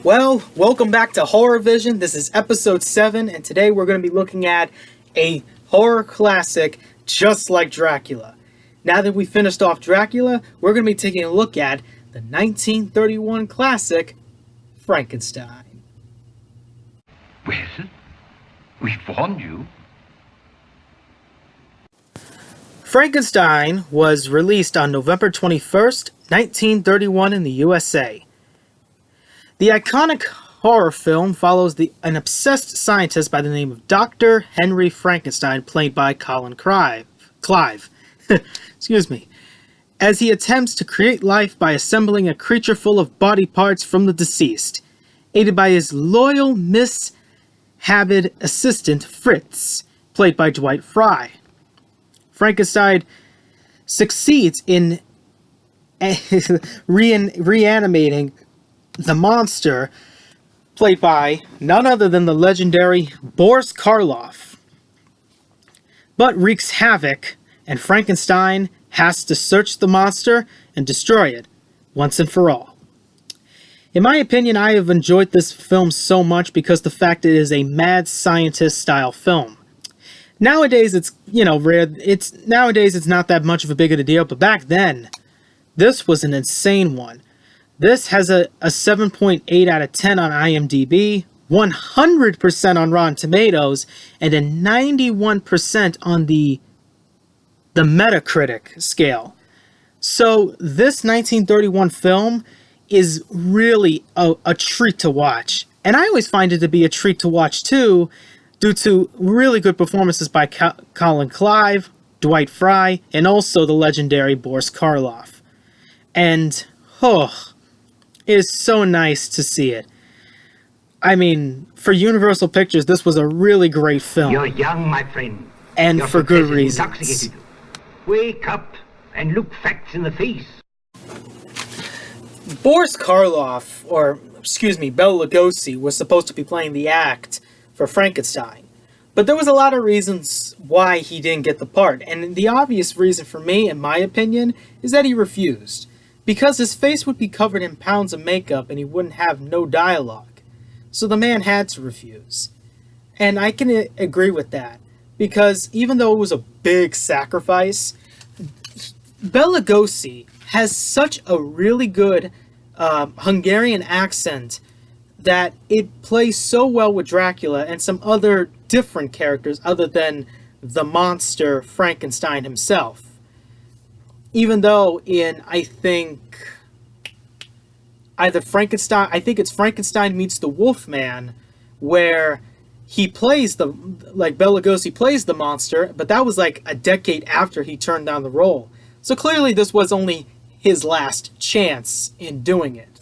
Well, welcome back to Horror Vision. This is episode 7, and today we're going to be looking at a horror classic just like Dracula. Now that we finished off Dracula, we're going to be taking a look at the 1931 classic, Frankenstein. Well, we warned you. Frankenstein was released on November 21st, 1931 in the USA. The iconic horror film follows an obsessed scientist by the name of Dr. Henry Frankenstein, played by Colin Clive. Excuse me. As he attempts to create life by assembling a creature full of body parts from the deceased, aided by his loyal mishated assistant Fritz, played by Dwight Frye. Frankenstein succeeds in reanimating the monster, played by none other than the legendary Boris Karloff, but wreaks havoc, and Frankenstein has to search the monster and destroy it once and for all. In my opinion, I have enjoyed this film so much because the fact it is a mad scientist style film. Nowadays it's, rare. Nowadays it's not that much of a big of a deal, but back then, this was an insane one. This has a 7.8 out of 10 on IMDb, 100% on Rotten Tomatoes, and a 91% on the Metacritic scale. So this 1931 film is really a treat to watch. And I always find it to be a treat to watch too, due to really good performances by Colin Clive, Dwight Frye, and also the legendary Boris Karloff. And, it is so nice to see it. I mean, for Universal Pictures, this was a really great film. You're young, my friend. And Your for good success reasons. Intoxicated you. Wake up and look facts in the face. Boris Karloff, or Bela Lugosi, was supposed to be playing the act for Frankenstein. But there was a lot of reasons why he didn't get the part. And the obvious reason for me, in my opinion, is that he refused. Because his face would be covered in pounds of makeup and he wouldn't have no dialogue. So the man had to refuse. And I can agree with that. Because even though it was a big sacrifice, Bela Lugosi has such a really good Hungarian accent that it plays so well with Dracula and some other different characters other than the monster Frankenstein himself. Even though I think it's Frankenstein meets the Wolfman, where he plays Bela Lugosi plays the monster, but that was like a decade after he turned down the role. So clearly this was only his last chance in doing it.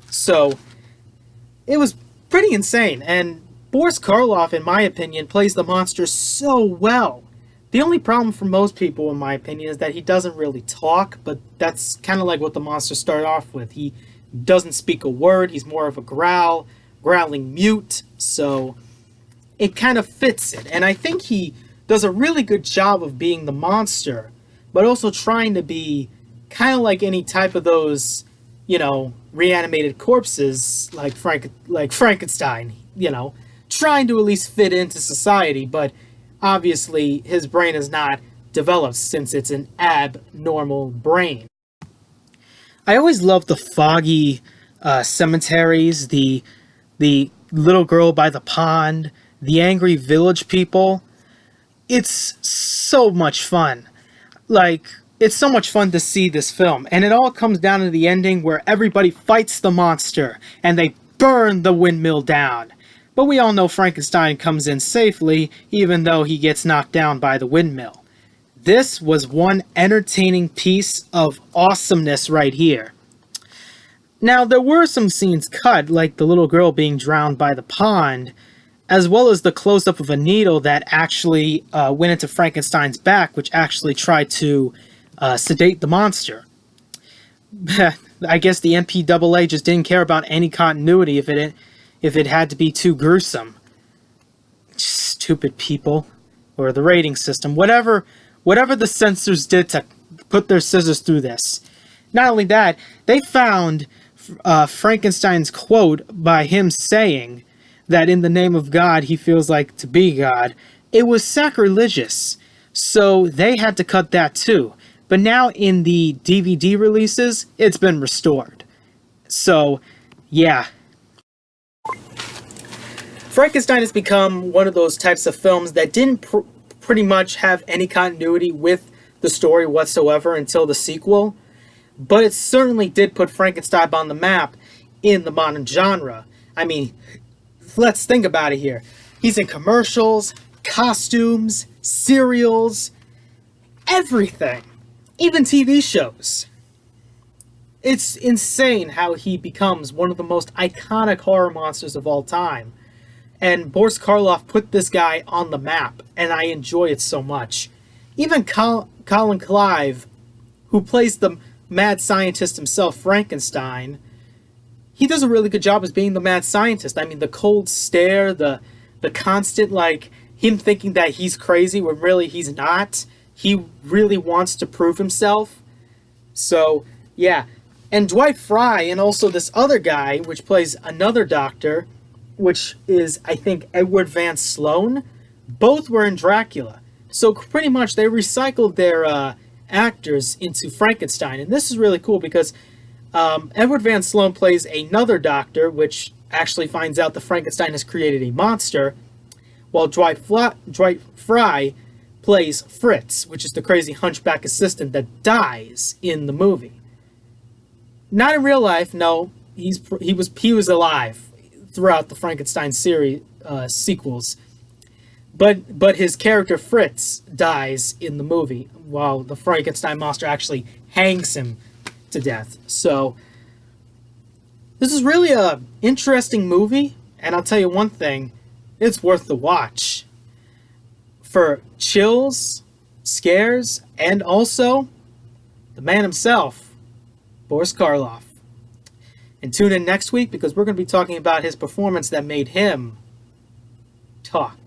So it was pretty insane, and Boris Karloff, in my opinion, plays the monster so well. The only problem for most people, in my opinion, is that he doesn't really talk, but that's kind of like what the monster started off with. He doesn't speak a word, he's more of a growling mute, so it kind of fits it. And I think he does a really good job of being the monster, but also trying to be kind of like any type of those, reanimated corpses like Frankenstein, trying to at least fit into society, but obviously his brain is not developed since it's an abnormal brain. I always love the foggy cemeteries, the little girl by the pond, the angry village people. It's so much fun. It's so much fun to see this film, and it all comes down to the ending where everybody fights the monster and they burn the windmill down. But we all know Frankenstein comes in safely, even though he gets knocked down by the windmill. This was one entertaining piece of awesomeness right here. Now, there were some scenes cut, like the little girl being drowned by the pond, as well as the close-up of a needle that actually went into Frankenstein's back, which actually tried to sedate the monster. I guess the MPAA just didn't care about any continuity if it had to be too gruesome. Stupid people. Or the rating system. Whatever the censors did to put their scissors through this. Not only that, they found Frankenstein's quote by him saying that in the name of God he feels like to be God, it was sacrilegious. So they had to cut that too. But now in the DVD releases, it's been restored. So, yeah. Frankenstein has become one of those types of films that didn't pretty much have any continuity with the story whatsoever until the sequel. But it certainly did put Frankenstein on the map in the modern genre. I mean, let's think about it here. He's in commercials, costumes, serials, everything. Even TV shows. It's insane how he becomes one of the most iconic horror monsters of all time. And Boris Karloff put this guy on the map, and I enjoy it so much. Even Colin Clive, who plays the mad scientist himself, Frankenstein, he does a really good job as being the mad scientist. I mean, the cold stare, the constant, like, him thinking that he's crazy when really he's not. He really wants to prove himself. So, yeah. And Dwight Frye and also this other guy, which plays another doctor, which is, I think, Edward Van Sloan, both were in Dracula. So pretty much they recycled their actors into Frankenstein. And this is really cool because Edward Van Sloan plays another doctor, which actually finds out that Frankenstein has created a monster, while Dwight Frye plays Fritz, which is the crazy hunchback assistant that dies in the movie. Not in real life, no. He was alive throughout the Frankenstein series sequels, but his character Fritz dies in the movie, while the Frankenstein monster actually hangs him to death. So this is really a interesting movie, and I'll tell you one thing: it's worth the watch. For chills, scares, and also the man himself, Boris Karloff. And tune in next week because we're going to be talking about his performance that made him talk.